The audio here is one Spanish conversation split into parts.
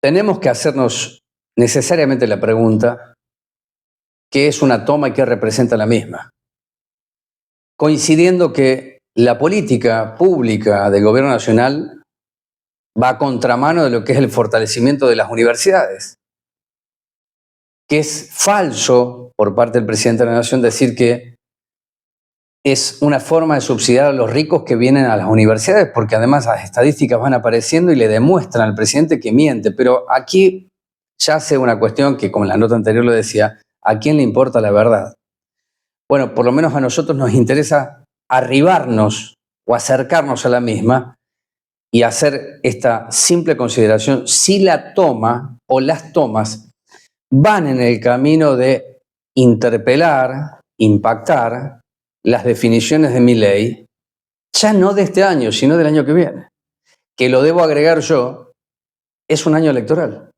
tenemos que hacernos necesariamente la pregunta, ¿qué es una toma y qué representa la misma? Coincidiendo que la política pública del gobierno nacional va a contramano de lo que es el fortalecimiento de las universidades, que es falso por parte del presidente de la Nación decir que es una forma de subsidiar a los ricos que vienen a las universidades, porque además las estadísticas van apareciendo y le demuestran al presidente que miente. Pero aquí ya hace una cuestión que, como en la nota anterior lo decía, ¿a quién le importa la verdad? Bueno, por lo menos a nosotros nos interesa arribarnos o acercarnos a la misma y hacer esta simple consideración: si la toma o las tomas van en el camino de interpelar, impactar las definiciones de mi ley, ya no de este año, sino del año que viene, que lo debo agregar yo, es un año electoral.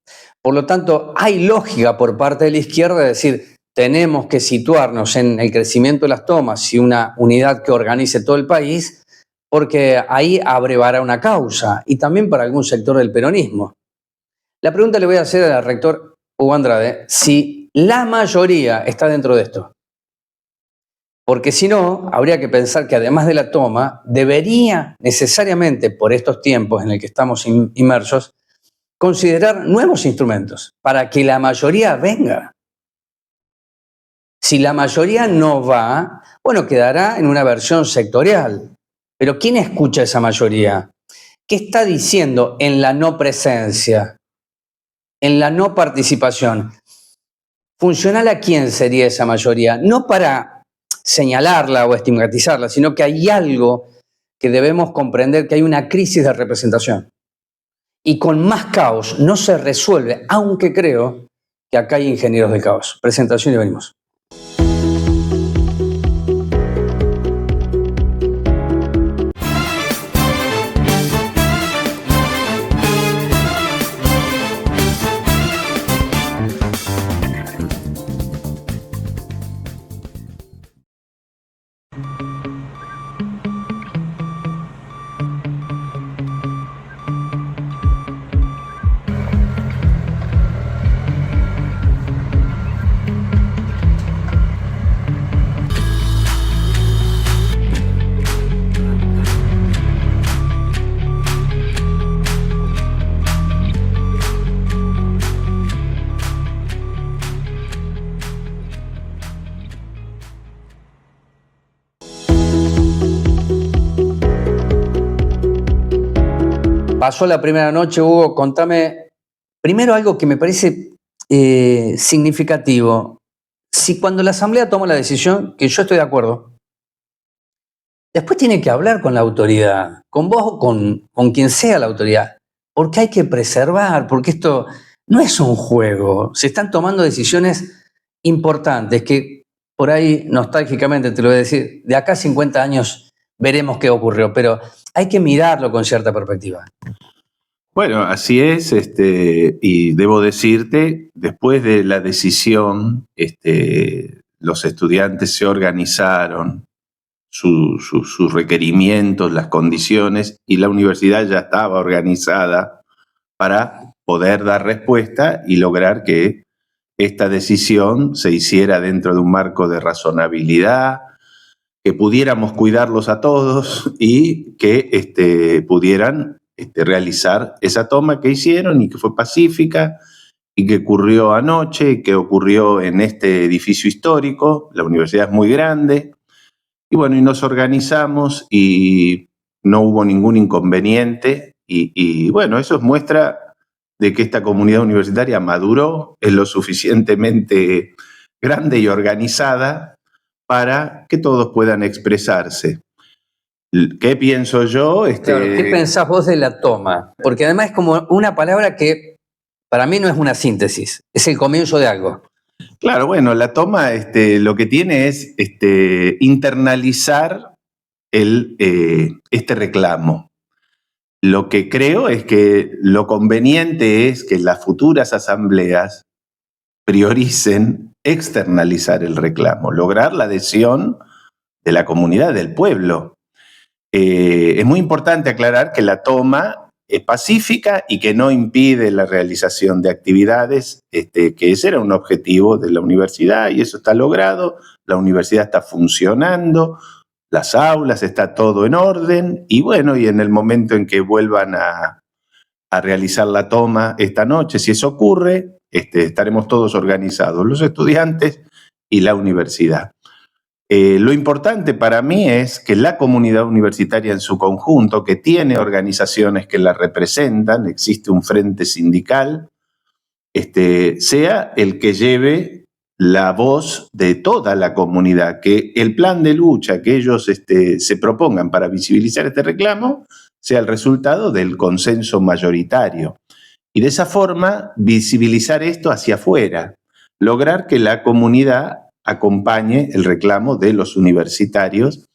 Por lo tanto, hay lógica por parte de la izquierda de decir, tenemos que situarnos en el crecimiento de las tomas y una unidad que organice todo el país, porque ahí abrevará una causa, y también para algún sector del peronismo. La pregunta le voy a hacer al rector Hugo Andrade, si la mayoría está dentro de esto. Porque si no, habría que pensar que además de la toma, debería necesariamente, por estos tiempos en el que estamos inmersos, considerar nuevos instrumentos para que la mayoría venga. Si la mayoría no va, bueno, quedará en una versión sectorial. Pero ¿quién escucha a esa mayoría? ¿Qué está diciendo en la no presencia, en la no participación? ¿Funcional a quién sería esa mayoría? No para señalarla o estigmatizarla, sino que hay algo que debemos comprender, que hay una crisis de representación. Y con más caos no se resuelve, aunque creo que acá hay ingenieros del caos. Presentación y venimos. Pasó la primera noche, Hugo, contame primero algo que me parece significativo. Si cuando la Asamblea toma la decisión, que yo estoy de acuerdo, después tiene que hablar con la autoridad, con vos o con quien sea la autoridad, porque hay que preservar, porque esto no es un juego, se están tomando decisiones importantes que por ahí, nostálgicamente te lo voy a decir, de acá a 50 años veremos qué ocurrió, pero hay que mirarlo con cierta perspectiva. Bueno, así es, y debo decirte, después de la decisión, los estudiantes se organizaron, sus requerimientos, las condiciones, y la universidad ya estaba organizada para poder dar respuesta y lograr que esta decisión se hiciera dentro de un marco de razonabilidad, que pudiéramos cuidarlos a todos y que pudieran realizar esa toma que hicieron y que fue pacífica y que ocurrió anoche y que ocurrió en este edificio histórico. La universidad es muy grande y bueno, y nos organizamos y no hubo ningún inconveniente y bueno, eso es muestra de que esta comunidad universitaria maduró, es lo suficientemente grande y organizada para que todos puedan expresarse. ¿Qué pienso yo? Claro, ¿qué pensás vos de la toma? Porque además es como una palabra que para mí no es una síntesis, es el comienzo de algo. Claro, bueno, la toma lo que tiene es internalizar este reclamo. Lo que creo es que lo conveniente es que las futuras asambleas prioricen externalizar el reclamo, lograr la adhesión de la comunidad, del pueblo. Es muy importante aclarar que la toma pacífica y que no impide la realización de actividades, que ese era un objetivo de la universidad y eso está logrado. La universidad está funcionando, las aulas, está todo en orden y bueno, y en el momento en que vuelvan a realizar la toma esta noche, si eso ocurre, estaremos todos organizados, los estudiantes y la universidad. Lo importante para mí es que la comunidad universitaria en su conjunto, que tiene organizaciones que la representan, existe un frente sindical, sea el que lleve la voz de toda la comunidad, que el plan de lucha que ellos se propongan para visibilizar este reclamo sea el resultado del consenso mayoritario. Y de esa forma visibilizar esto hacia afuera, lograr que la comunidad acompañe el reclamo de los universitarios,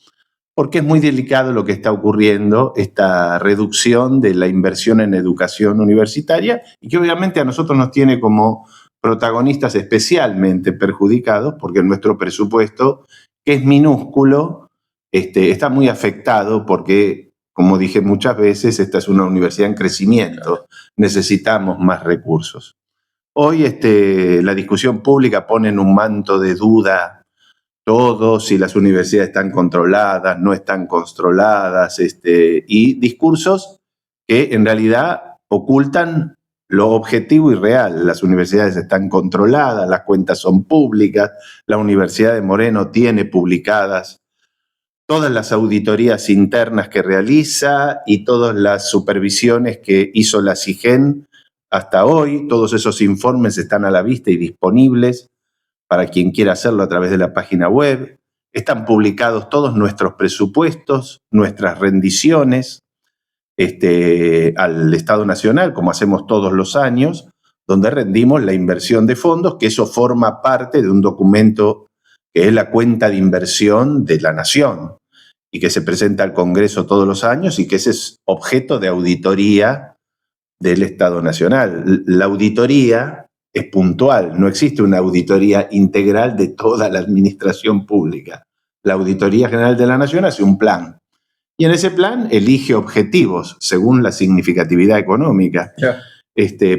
porque es muy delicado lo que está ocurriendo, esta reducción de la inversión en educación universitaria y que obviamente a nosotros nos tiene como protagonistas especialmente perjudicados porque nuestro presupuesto, que es minúsculo, está muy afectado porque, como dije muchas veces, esta es una universidad en crecimiento, necesitamos más recursos. Hoy la discusión pública pone en un manto de duda todo, si las universidades están controladas, no están controladas, y discursos que en realidad ocultan lo objetivo y real. Las universidades están controladas, las cuentas son públicas, la Universidad de Moreno tiene publicadas todas las auditorías internas que realiza y todas las supervisiones que hizo la SIGEN hasta hoy. Todos esos informes están a la vista y disponibles para quien quiera hacerlo a través de la página web. Están publicados todos nuestros presupuestos, nuestras rendiciones al Estado Nacional, como hacemos todos los años, donde rendimos la inversión de fondos, que eso forma parte de un documento que es la cuenta de inversión de la Nación y que se presenta al Congreso todos los años y que ese es objeto de auditoría del Estado Nacional. La auditoría es puntual, no existe una auditoría integral de toda la administración pública. La Auditoría General de la Nación hace un plan y en ese plan elige objetivos según la significatividad económica. Yeah.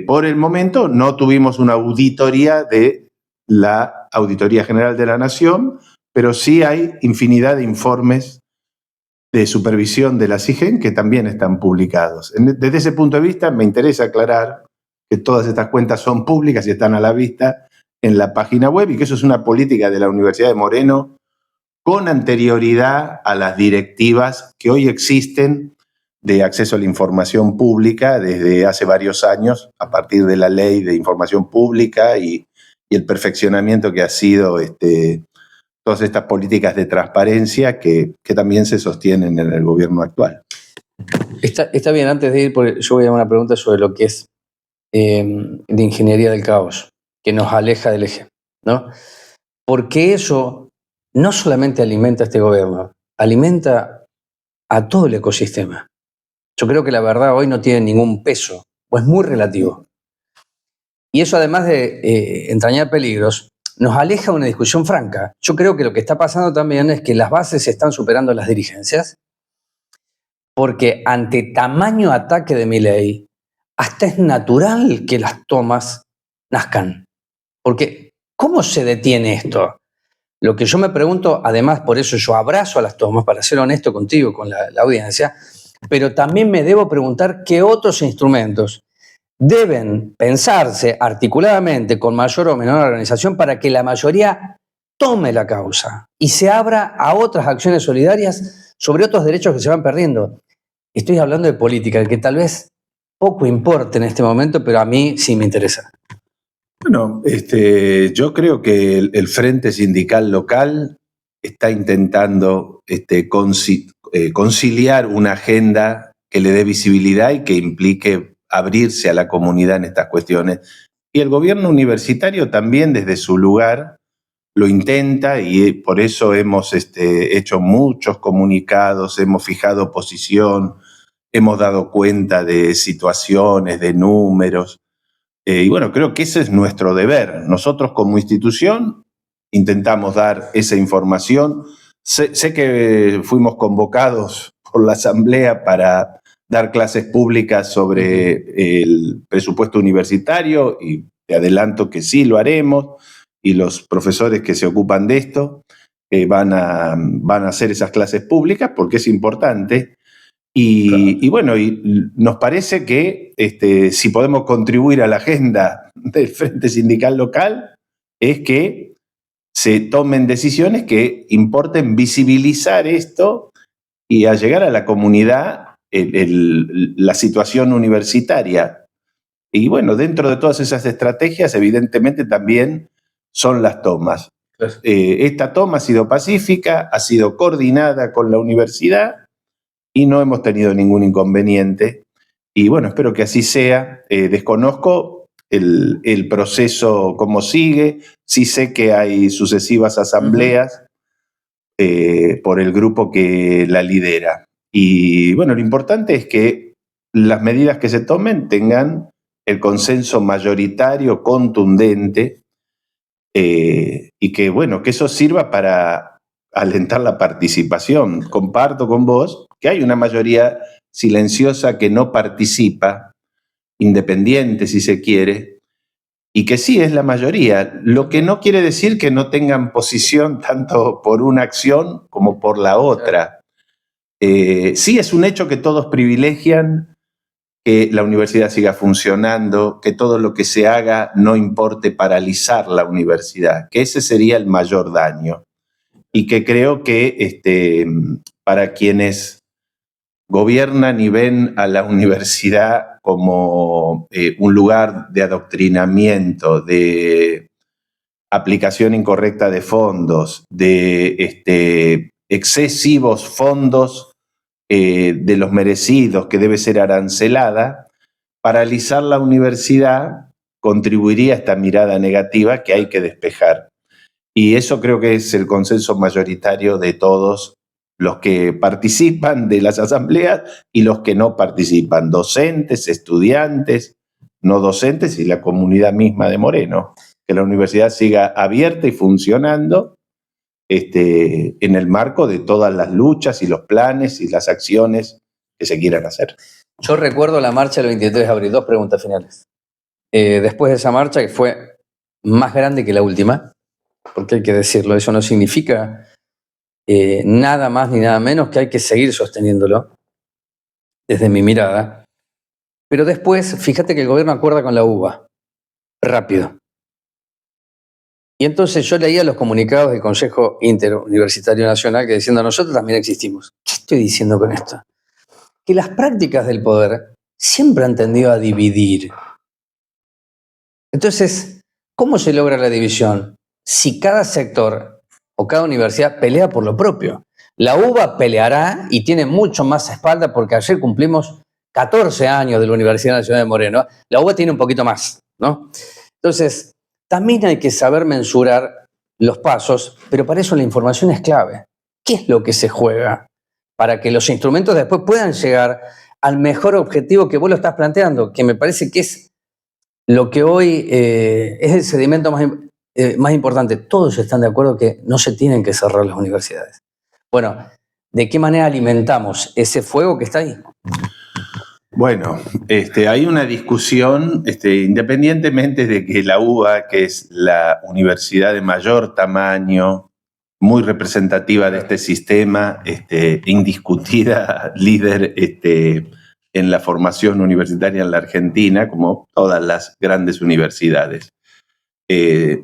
Por el momento no tuvimos una auditoría de la Auditoría General de la Nación, pero sí hay infinidad de informes de supervisión de la SIGEN que también están publicados. Desde ese punto de vista me interesa aclarar que todas estas cuentas son públicas y están a la vista en la página web y que eso es una política de la Universidad de Moreno con anterioridad a las directivas que hoy existen de acceso a la información pública desde hace varios años a partir de la Ley de Información Pública y el perfeccionamiento que ha sido todas estas políticas de transparencia que también se sostienen en el gobierno actual. Está bien, antes de ir, porque yo voy a una pregunta sobre lo que es de ingeniería del caos, que nos aleja del eje, ¿no? Porque eso no solamente alimenta a este gobierno, alimenta a todo el ecosistema. Yo creo que la verdad hoy no tiene ningún peso, o es muy relativo. Y eso, además de entrañar peligros, nos aleja de una discusión franca. Yo creo que lo que está pasando también es que las bases están superando las dirigencias, porque ante tamaño ataque de Milei, hasta es natural que las tomas nazcan. Porque, ¿cómo se detiene esto? Lo que yo me pregunto, además, por eso yo abrazo a las tomas, para ser honesto contigo, con la audiencia, pero también me debo preguntar qué otros instrumentos deben pensarse articuladamente con mayor o menor organización para que la mayoría tome la causa y se abra a otras acciones solidarias sobre otros derechos que se van perdiendo. Estoy hablando de política, que tal vez poco importe en este momento, pero a mí sí me interesa. Bueno, yo creo que el Frente Sindical Local está intentando conciliar una agenda que le dé visibilidad y que implique abrirse a la comunidad en estas cuestiones. Y el gobierno universitario también desde su lugar lo intenta y por eso hemos hecho muchos comunicados, hemos fijado posición, hemos dado cuenta de situaciones, de números. Y bueno, creo que ese es nuestro deber. Nosotros como institución intentamos dar esa información. Sé que fuimos convocados por la Asamblea para dar clases públicas sobre el presupuesto universitario, y te adelanto que sí lo haremos, y los profesores que se ocupan de esto van a hacer esas clases públicas porque es importante. Y bueno, y nos parece que si podemos contribuir a la agenda del Frente Sindical Local, es que se tomen decisiones que importen visibilizar esto y a llegar a la comunidad la situación universitaria. Y bueno, dentro de todas esas estrategias, evidentemente también son las tomas. Esta toma ha sido pacífica, ha sido coordinada con la universidad y no hemos tenido ningún inconveniente. Y bueno, espero que así sea. Desconozco el proceso cómo sigue. Sí sé que hay sucesivas asambleas por el grupo que la lidera. Y bueno, lo importante es que las medidas que se tomen tengan el consenso mayoritario, contundente, y que bueno, que eso sirva para alentar la participación. Comparto con vos que hay una mayoría silenciosa que no participa, independiente si se quiere, y que sí es la mayoría, lo que no quiere decir que no tengan posición tanto por una acción como por la otra. Sí es un hecho que todos privilegian que la universidad siga funcionando, que todo lo que se haga no importe paralizar la universidad, que ese sería el mayor daño. Y que creo que para quienes gobiernan y ven a la universidad como un lugar de adoctrinamiento, de aplicación incorrecta de fondos, de excesivos fondos de los merecidos, que debe ser arancelada, paralizar la universidad contribuiría a esta mirada negativa que hay que despejar. Y eso creo que es el consenso mayoritario de todos los que participan de las asambleas y los que no participan, docentes, estudiantes, no docentes y la comunidad misma de Moreno. Que la universidad siga abierta y funcionando en el marco de todas las luchas y los planes y las acciones que se quieran hacer. Yo recuerdo la marcha del 23 de abril, 2 preguntas finales. Después de esa marcha, que fue más grande que la última, porque hay que decirlo, eso no significa nada más ni nada menos que hay que seguir sosteniéndolo, desde mi mirada. Pero después, fíjate que el gobierno acuerda con la UBA, rápido. Y entonces yo leía los comunicados del Consejo Interuniversitario Nacional que diciendo nosotros también existimos. ¿Qué estoy diciendo con esto? Que las prácticas del poder siempre han tendido a dividir. Entonces, ¿cómo se logra la división? Si cada sector o cada universidad pelea por lo propio. La UBA peleará y tiene mucho más espalda porque ayer cumplimos 14 años de la Universidad Nacional de Moreno. La UBA tiene un poquito más, ¿no? Entonces, también hay que saber mensurar los pasos, pero para eso la información es clave. ¿Qué es lo que se juega? Para que los instrumentos después puedan llegar al mejor objetivo que vos lo estás planteando, que me parece que es lo que hoy es el sedimento más importante. Todos están de acuerdo que no se tienen que cerrar las universidades. Bueno, ¿de qué manera alimentamos ese fuego que está ahí? Bueno, hay una discusión, independientemente de que la UBA, que es la universidad de mayor tamaño, muy representativa de este sistema, indiscutida líder en la formación universitaria en la Argentina, como todas las grandes universidades.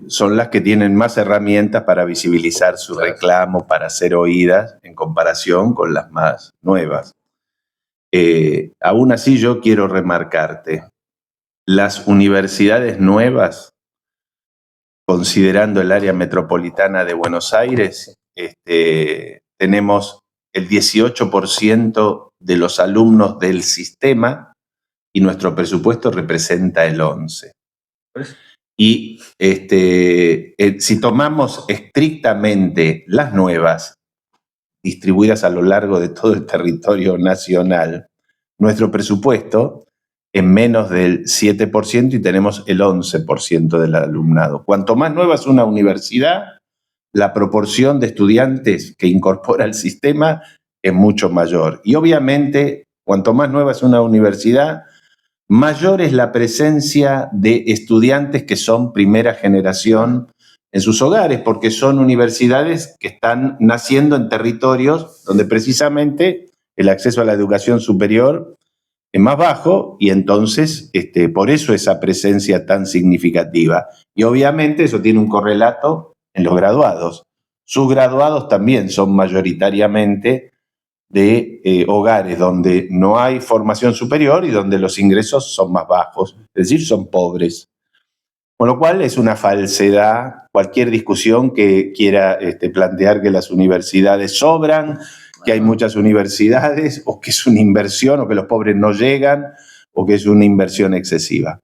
Son las que tienen más herramientas para visibilizar su reclamo, para ser oídas en comparación con las más nuevas. Aún así yo quiero remarcarte, las universidades nuevas, considerando el área metropolitana de Buenos Aires, tenemos el 18% de los alumnos del sistema y nuestro presupuesto representa el 11%. Y si tomamos estrictamente las nuevas, distribuidas a lo largo de todo el territorio nacional, nuestro presupuesto es menos del 7% y tenemos el 11% del alumnado. Cuanto más nueva es una universidad, la proporción de estudiantes que incorpora el sistema es mucho mayor. Y obviamente Cuanto más nueva es una universidad, mayor es la presencia de estudiantes que son primera generación en sus hogares, porque son universidades que están naciendo en territorios donde precisamente el acceso a la educación superior es más bajo y entonces por eso esa presencia tan significativa. Y obviamente eso tiene un correlato en los graduados. Sus graduados también son mayoritariamente de hogares donde no hay formación superior y donde los ingresos son más bajos, es decir, son pobres. Con lo cual es una falsedad cualquier discusión que quiera plantear que las universidades sobran, que hay muchas universidades, o que es una inversión, o que los pobres no llegan, o que es una inversión excesiva.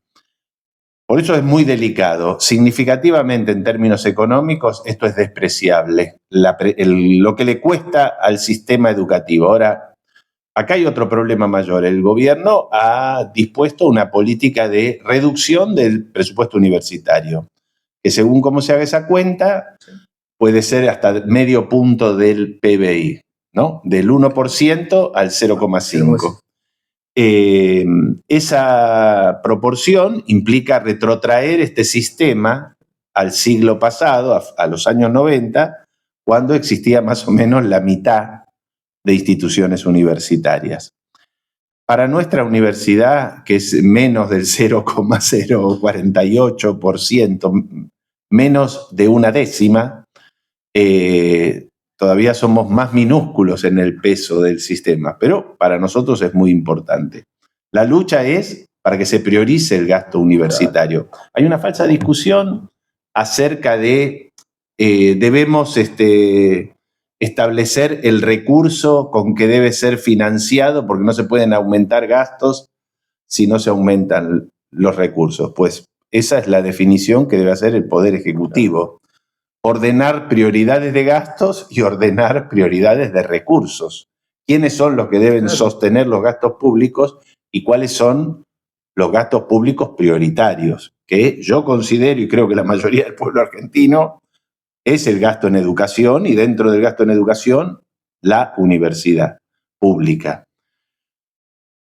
Por eso es muy delicado. Significativamente, en términos económicos, esto es despreciable, lo que le cuesta al sistema educativo. Ahora, acá hay otro problema mayor. El gobierno ha dispuesto una política de reducción del presupuesto universitario, que según cómo se haga esa cuenta, puede ser hasta medio punto del PBI, ¿no? Del 1% al 0,5%. Esa proporción implica retrotraer este sistema al siglo pasado, a los años 90, cuando existía más o menos la mitad de instituciones universitarias. Para nuestra universidad, que es menos del 0,048%, menos de una décima, todavía somos más minúsculos en el peso del sistema, pero para nosotros es muy importante. La lucha es para que se priorice el gasto universitario. Hay una falsa discusión acerca de debemos establecer el recurso con que debe ser financiado porque no se pueden aumentar gastos si no se aumentan los recursos. Pues esa es la definición que debe hacer el Poder Ejecutivo. Ordenar prioridades de gastos y ordenar prioridades de recursos. ¿Quiénes son los que deben sostener los gastos públicos y cuáles son los gastos públicos prioritarios? Que yo considero, y creo que la mayoría del pueblo argentino, es el gasto en educación y dentro del gasto en educación, la universidad pública.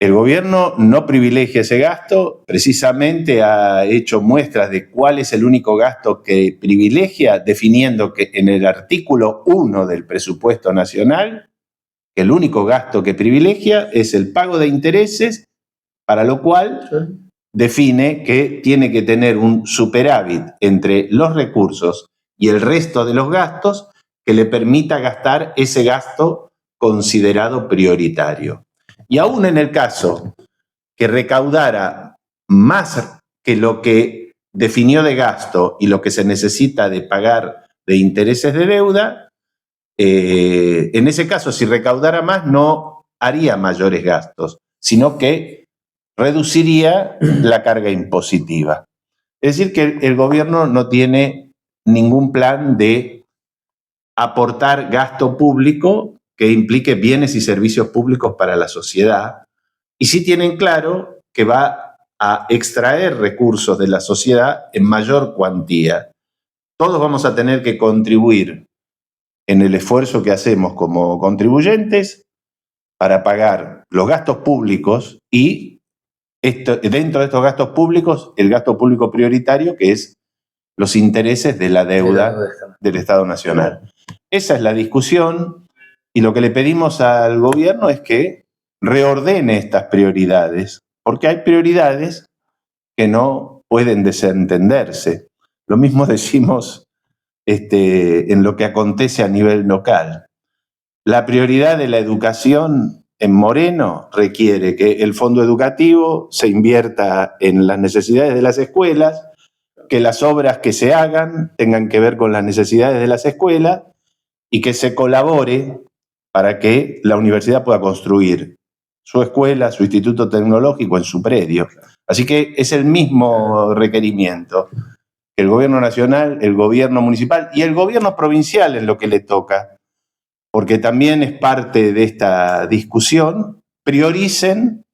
El gobierno no privilegia ese gasto, precisamente ha hecho muestras de cuál es el único gasto que privilegia, definiendo que en el artículo 1 del presupuesto nacional, el único gasto que privilegia es el pago de intereses, para lo cual define que tiene que tener un superávit entre los recursos y el resto de los gastos que le permita gastar ese gasto considerado prioritario. Y aún en el caso que recaudara más que lo que definió de gasto y lo que se necesita de pagar de intereses de deuda, en ese caso, si recaudara más, no haría mayores gastos, sino que reduciría la carga impositiva. Es decir, que el gobierno no tiene ningún plan de aportar gasto público que implique bienes y servicios públicos para la sociedad, y sí tienen claro que va a extraer recursos de la sociedad en mayor cuantía. Todos vamos a tener que contribuir en el esfuerzo que hacemos como contribuyentes para pagar los gastos públicos y dentro de estos gastos públicos, el gasto público prioritario, que es los intereses de la deuda del Estado Nacional. Esa es la discusión y lo que le pedimos al gobierno es que reordene estas prioridades, porque hay prioridades que no pueden desentenderse. Lo mismo decimos en lo que acontece a nivel local. La prioridad de la educación en Moreno requiere que el fondo educativo se invierta en las necesidades de las escuelas, que las obras que se hagan tengan que ver con las necesidades de las escuelas y que se colabore para que la universidad pueda construir su escuela, su instituto tecnológico en su predio. Así que es el mismo requerimiento. El gobierno nacional, el gobierno municipal y el gobierno provincial es lo que le toca, porque también es parte de esta discusión, prioricen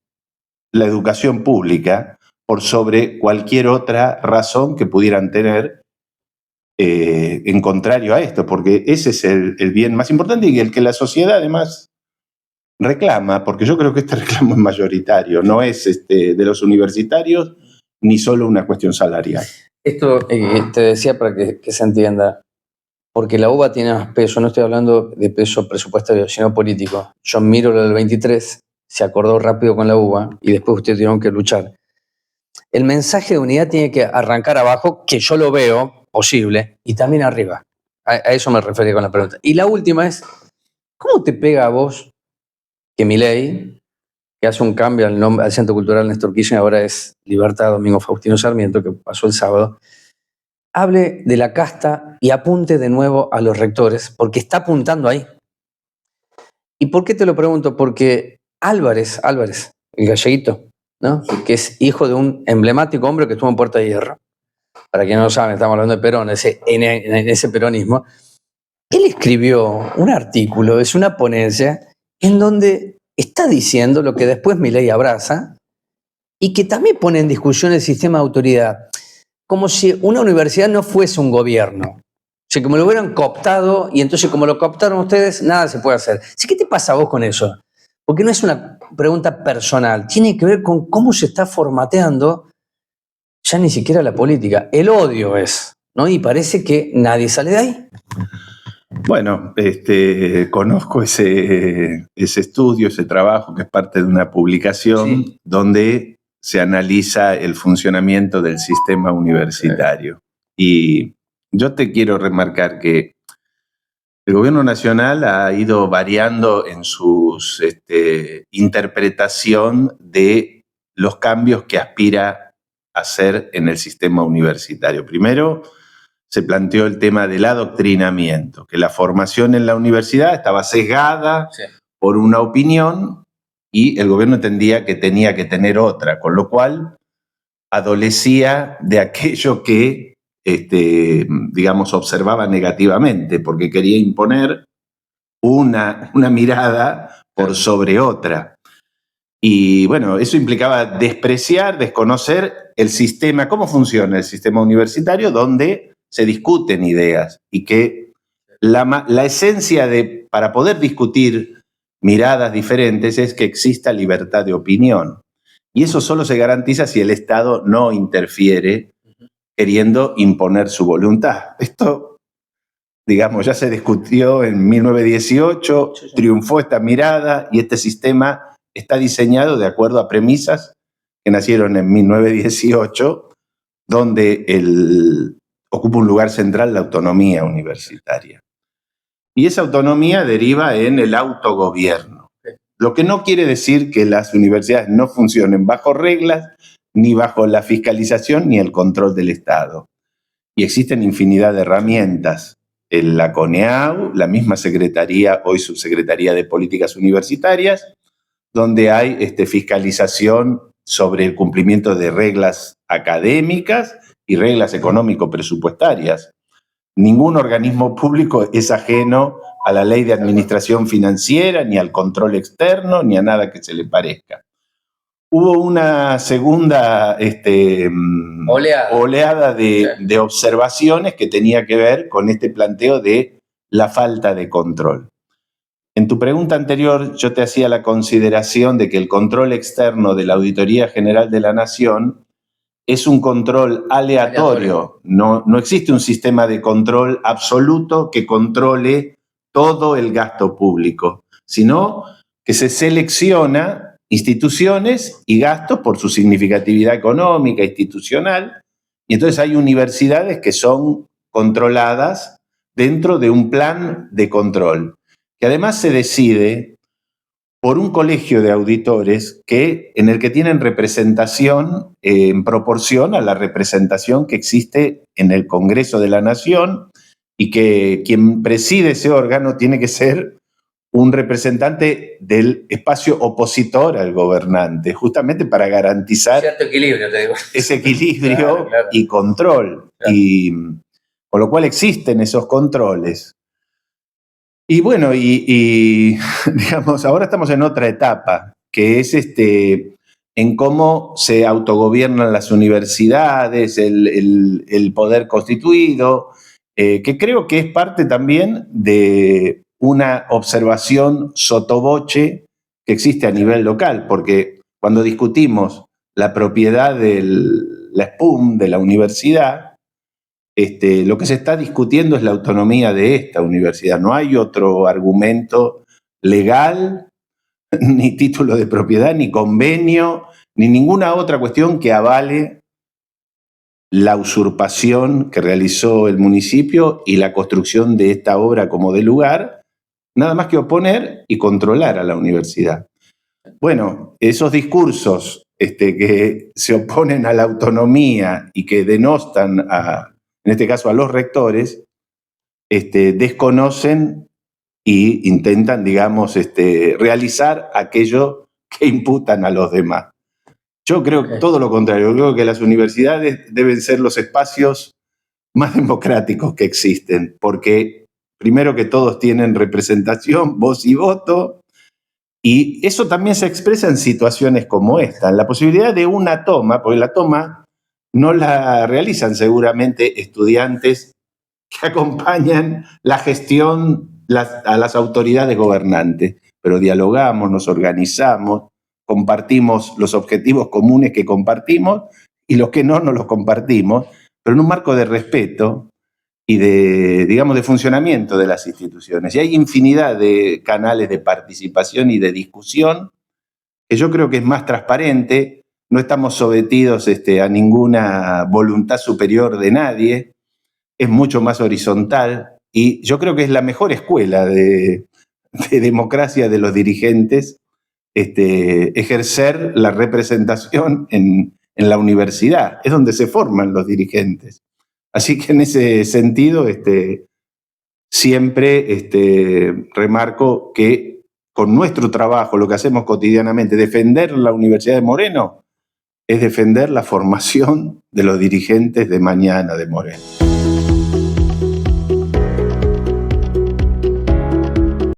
la educación pública por sobre cualquier otra razón que pudieran tener en contrario a esto, porque ese es el bien más importante y el que la sociedad además reclama, porque yo creo que este reclamo es mayoritario, no es de los universitarios ni solo una cuestión salarial. Esto te decía para que se entienda, porque la UBA tiene más peso, no estoy hablando de peso presupuestario, sino político. Yo miro lo del 23, se acordó rápido con la UBA y después ustedes tuvieron que luchar. El mensaje de unidad tiene que arrancar abajo, que yo lo veo posible, y también arriba. A eso me refería con la pregunta. Y la última es, ¿cómo te pega a vos que Milei, que hace un cambio al nombre al Centro Cultural Néstor Kirchner, ahora es Libertad Domingo Faustino Sarmiento, que pasó el sábado, hable de la casta y apunte de nuevo a los rectores, porque está apuntando ahí? ¿Y por qué te lo pregunto? Porque Álvarez, el galleguito, ¿no?, que es hijo de un emblemático hombre que estuvo en Puerta de Hierro, para quienes no lo saben, estamos hablando de Perón, en ese peronismo, él escribió un artículo, es una ponencia, en donde está diciendo lo que después Milei abraza y que también pone en discusión el sistema de autoridad, como si una universidad no fuese un gobierno. O sea, como lo hubieran cooptado y entonces como lo cooptaron ustedes, nada se puede hacer. ¿Sí? ¿Qué te pasa a vos con eso? Porque no es una pregunta personal, tiene que ver con cómo se está formateando ya ni siquiera la política. El odio es, ¿no? Y parece que nadie sale de ahí. Bueno, conozco ese estudio, ese trabajo, que es parte de una publicación, sí, donde se analiza el funcionamiento del sistema universitario. Y yo te quiero remarcar que el gobierno nacional ha ido variando en su interpretación de los cambios que aspira a hacer en el sistema universitario. Primero, se planteó el tema del adoctrinamiento, que la formación en la universidad estaba sesgada, sí, por una opinión y el gobierno entendía que tenía que tener otra, con lo cual adolecía de aquello que, digamos, observaba negativamente, porque quería imponer una mirada por sobre otra. Y bueno, eso implicaba despreciar, desconocer el sistema, cómo funciona el sistema universitario, donde se discuten ideas y que la esencia para poder discutir miradas diferentes es que exista libertad de opinión. Y eso solo se garantiza si el Estado no interfiere queriendo imponer su voluntad. Esto, digamos, ya se discutió en 1918, triunfó esta mirada y este sistema está diseñado de acuerdo a premisas que nacieron en 1918, donde ocupa un lugar central la autonomía universitaria. Y esa autonomía deriva en el autogobierno. Lo que no quiere decir que las universidades no funcionen bajo reglas, ni bajo la fiscalización, ni el control del Estado. Y existen infinidad de herramientas. En la CONEAU, la misma Secretaría, hoy Subsecretaría de Políticas Universitarias, donde hay fiscalización sobre el cumplimiento de reglas académicas y reglas económico-presupuestarias. Ningún organismo público es ajeno a la ley de administración financiera, ni al control externo, ni a nada que se le parezca. Hubo una segunda oleada de observaciones que tenía que ver con este planteo de la falta de control. En tu pregunta anterior, yo te hacía la consideración de que el control externo de la Auditoría General de la Nación es un control aleatorio. No existe un sistema de control absoluto que controle todo el gasto público, sino que se selecciona instituciones y gastos por su significatividad económica, institucional, y entonces hay universidades que son controladas dentro de un plan de control, que además se decide por un colegio de auditores en el que tienen representación en proporción a la representación que existe en el Congreso de la Nación, y que quien preside ese órgano tiene que ser un representante del espacio opositor al gobernante, justamente para garantizar cierto equilibrio, te digo. Ese equilibrio, claro, y control. Claro. Y con lo cual existen esos controles. Y bueno, digamos, ahora estamos en otra etapa, que es en cómo se autogobiernan las universidades, el poder constituido, que creo que es parte también de una observación sottovoce que existe a nivel local, porque cuando discutimos la propiedad de la SPUM, de la universidad, lo que se está discutiendo es la autonomía de esta universidad. No hay otro argumento legal, ni título de propiedad, ni convenio, ni ninguna otra cuestión que avale la usurpación que realizó el municipio y la construcción de esta obra como de lugar, nada más que oponer y controlar a la universidad. Bueno, esos discursos que se oponen a la autonomía y que denostan, en este caso, a los rectores, desconocen e intentan, digamos, realizar aquello que imputan a los demás. Yo creo todo lo contrario. Creo que las universidades deben ser los espacios más democráticos que existen, porque primero que todos tienen representación, voz y voto, y eso también se expresa en situaciones como esta, en la posibilidad de una toma, porque la toma no la realizan seguramente estudiantes que acompañan la gestión a las autoridades gobernantes, pero dialogamos, nos organizamos, compartimos los objetivos comunes que compartimos y los que no los compartimos, pero en un marco de respeto y de funcionamiento de las instituciones. Y hay infinidad de canales de participación y de discusión que yo creo que es más transparente, no estamos sometidos a ninguna voluntad superior de nadie, es mucho más horizontal y yo creo que es la mejor escuela de democracia de los dirigentes, ejercer la representación en la universidad, es donde se forman los dirigentes. Así que en ese sentido, siempre remarco que con nuestro trabajo, lo que hacemos cotidianamente, defender la Universidad de Moreno, es defender la formación de los dirigentes de mañana de Moreno.